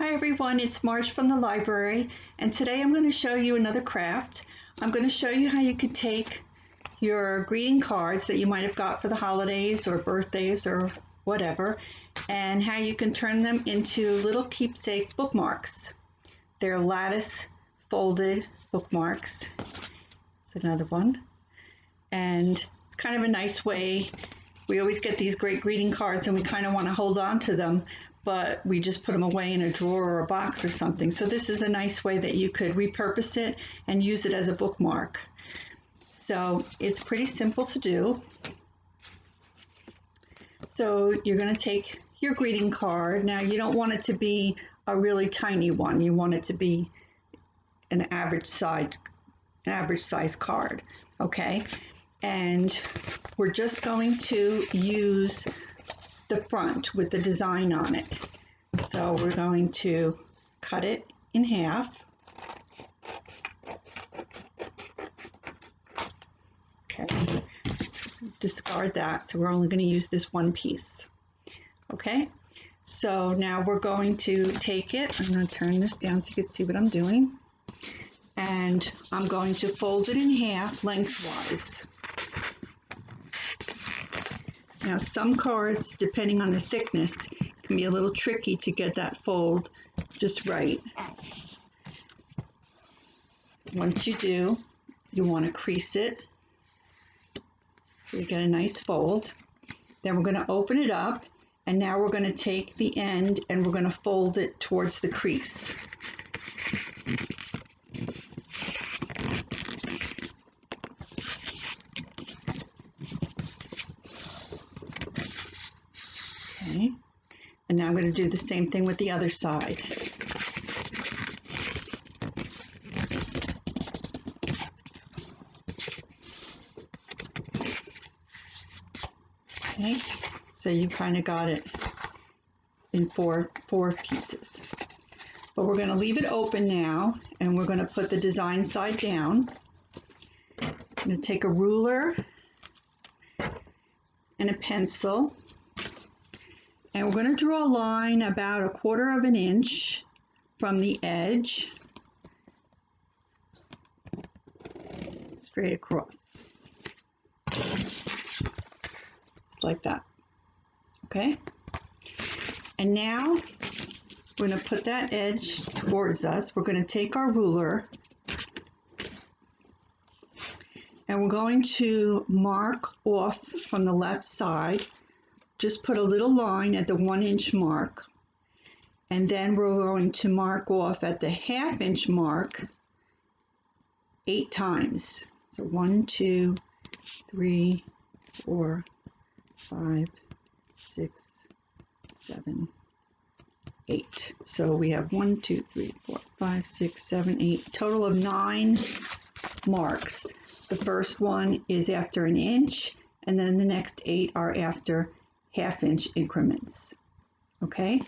Hi everyone, it's Marge from the library, and today I'm going to show you another craft. I'm going to show you how you could take your greeting cards that you might have got for the holidays or birthdays or whatever, and how you can turn them into little keepsake bookmarks. They're lattice folded bookmarks. It's another one, and it's kind of a nice way. We always get these great greeting cards and we kind of want to hold on to them, but we just put them away in a drawer or a box or something. So this is a nice way that you could repurpose it and use it as a bookmark. So it's pretty simple to do. So you're going to take your greeting card. Now you don't want it to be a really tiny one. You want it to be an average size card, okay? And we're just going to use the front with the design on it. So we're going to cut it in half. Okay, discard that. So we're only going to use this one piece. Okay, so now we're going to take it. I'm going to turn this down so you can see what I'm doing. And I'm going to fold it in half lengthwise. Now some cards, depending on the thickness, can be a little tricky to get that fold just right. Once you do, you want to crease it so you get a nice fold. Then we're going to open it up, and now we're going to take the end and we're going to fold it towards the crease. Okay, and now I'm going to do the same thing with the other side. Okay, so you've kind of got it in four pieces. But we're going to leave it open now, and we're going to put the design side down. I'm going to take a ruler and a pencil. And we're going to draw a line about 1/4 of an inch from the edge straight across, just like that. Okay, and now we're going to put that edge towards us. We're going to take our ruler and we're going to mark off from the left side. Just put a little line at the 1-inch mark, and then we're going to mark off at the 1/2 inch mark 8 times. So 1, 2, 3, 4, 5, 6, 7, 8. So we have 1, 2, 3, 4, 5, 6, 7, 8, total of 9 marks. The first one is after 1 inch, and then the next 8 are after 1/2 inch increments. Okay,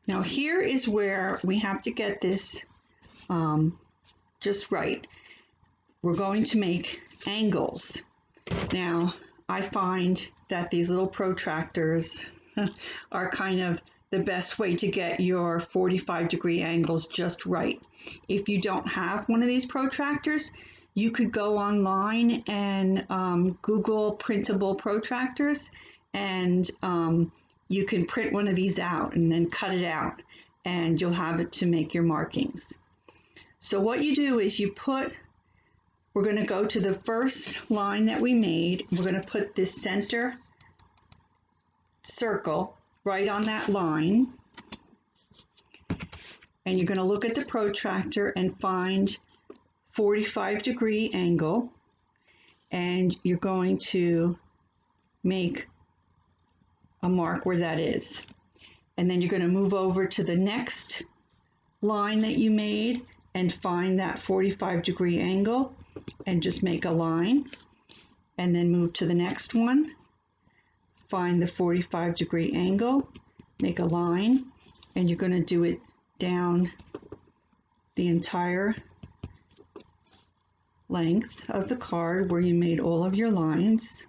now here is where we have to get this just right. We're going to make angles. Now I find that these little protractors are kind of the best way to get your 45-degree angles just right. If you don't have one of these protractors, you could go online and Google printable protractors, and you can print one of these out and then cut it out, and you'll have it to make your markings. So what you do is we're going to go to the first line that we made. We're going to put this center circle right on that line, and you're going to look at the protractor and find 45-degree angle, and you're going to make a mark where that is. And then you're going to move over to the next line that you made and find that 45-degree angle and just make a line, and then move to the next one, find the 45-degree angle, make a line, and you're going to do it down the entire length of the card where you made all of your lines.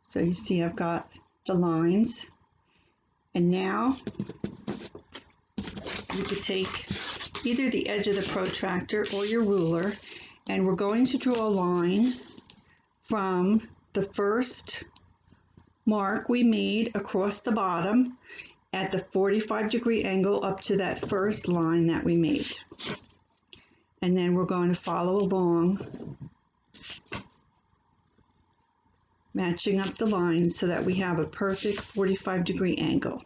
So you see I've got the lines, and now you could take either the edge of the protractor or your ruler, and we're going to draw a line from the first mark we made across the bottom at the 45-degree angle up to that first line that we made. And then we're going to follow along, matching up the lines so that we have a perfect 45-degree angle.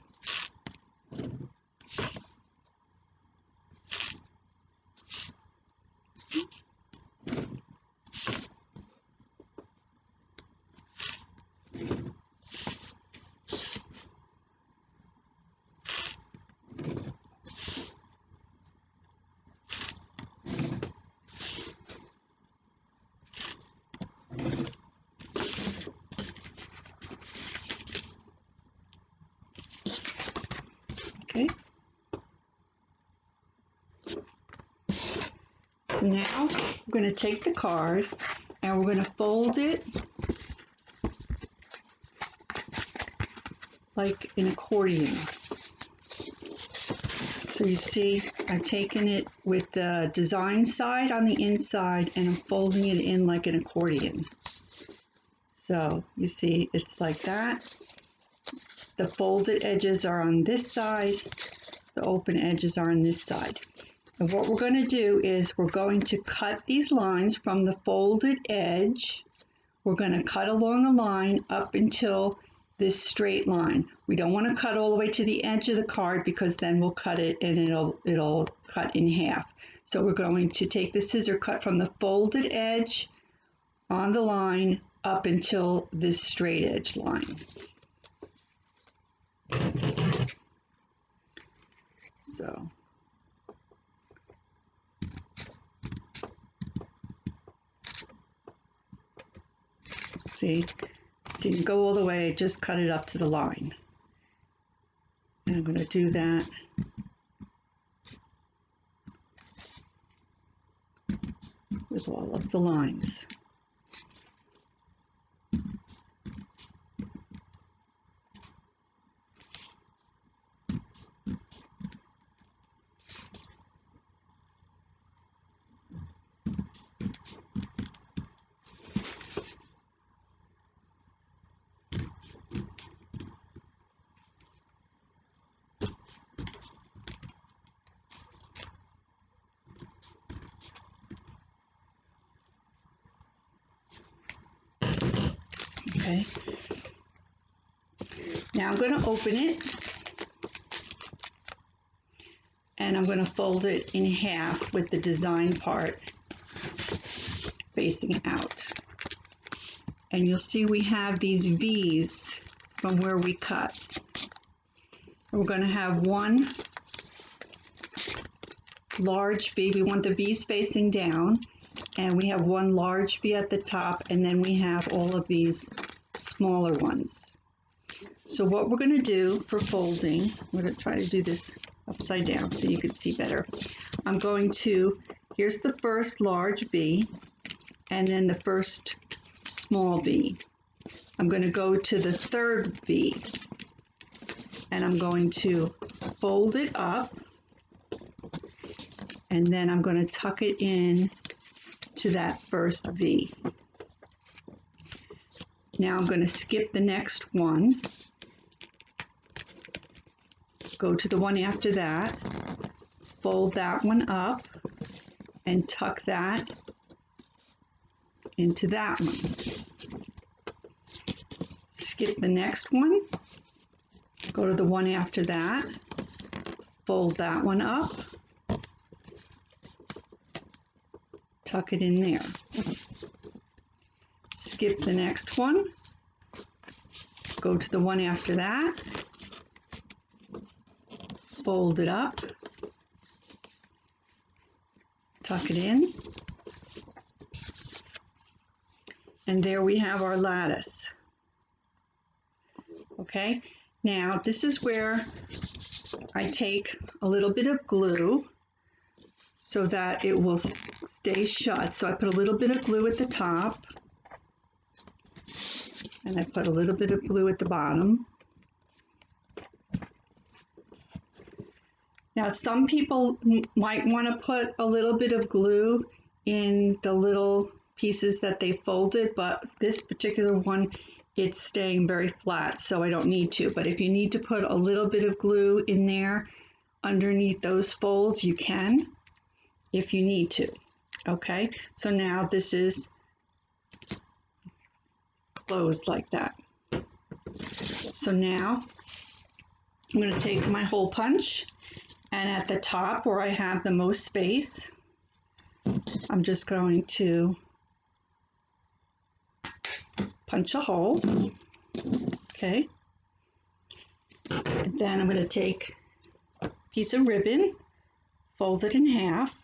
Okay. So now we're going to take the card and we're going to fold it like an accordion. So you see I've taken it with the design side on the inside and I'm folding it in like an accordion. So you see it's like that. The folded edges are on this side, the open edges are on this side. And what we're going to do is we're going to cut these lines from the folded edge. We're going to cut along the line up until this straight line. We don't want to cut all the way to the edge of the card because then we'll cut it and it'll cut in half. So we're going to take the scissor cut from the folded edge on the line up until this straight edge line. So see, didn't go all the way, just cut it up to the line. And I'm going to do that with all of the lines. Okay. Now I'm going to open it and I'm going to fold it in half with the design part facing out. And you'll see we have these V's from where we cut. We're going to have one large V. We want the V's facing down, and we have one large V at the top, and then we have all of these smaller ones. So what we're going to do for folding, I'm going to try to do this upside down so you can see better. I'm going to, here's the first large V, and then the first small V. I'm going to go to the third V, and I'm going to fold it up, and then I'm going to tuck it in to that first V. Now I'm going to skip the next one, go to the one after that, fold that one up, and tuck that into that one. Skip the next one, go to the one after that, fold that one up, tuck it in there. Skip the next one, go to the one after that, fold it up, tuck it in, and there we have our lattice. Okay, now this is where I take a little bit of glue so that it will stay shut. So I put a little bit of glue at the top, And I put a little bit of glue at the bottom. Now, some people might want to put a little bit of glue in the little pieces that they folded, but this particular one, it's staying very flat, so I don't need to. But if you need to put a little bit of glue in there underneath those folds, you can, if you need to. Okay, so now this is closed like that. So now I'm going to take my hole punch, and at the top where I have the most space, I'm just going to punch a hole. Okay. And then I'm going to take a piece of ribbon, fold it in half,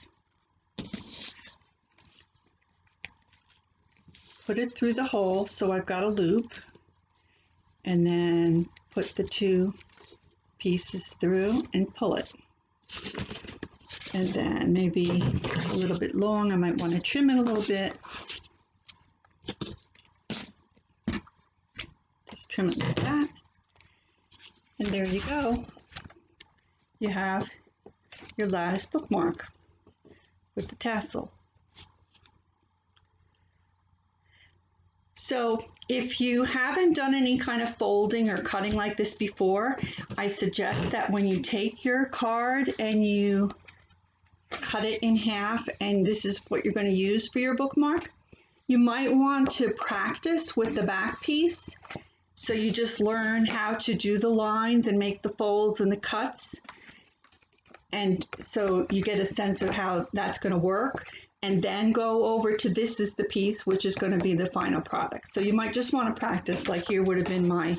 put it through the hole so I've got a loop, and then put the two pieces through and pull it. And then maybe a little bit long, I might want to trim it a little bit. Just trim it like that. And there you go. You have your lattice bookmark with the tassel. So if you haven't done any kind of folding or cutting like this before, I suggest that when you take your card and you cut it in half, and this is what you're going to use for your bookmark, you might want to practice with the back piece. So you just learn how to do the lines and make the folds and the cuts. And so you get a sense of how that's going to work. And then go over to this is the piece, which is going to be the final product. So you might just want to practice, like here would have been my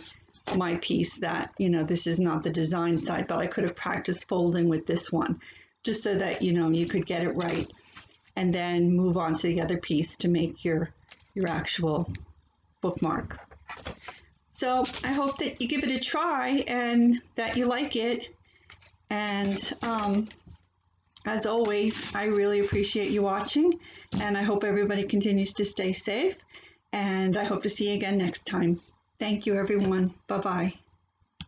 piece that, you know, this is not the design side, but I could have practiced folding with this one, just so that, you know, you could get it right. And then move on to the other piece to make your actual bookmark. So I hope that you give it a try and that you like it. And as always, I really appreciate you watching, and I hope everybody continues to stay safe, and I hope to see you again next time. Thank you, everyone. Bye-bye.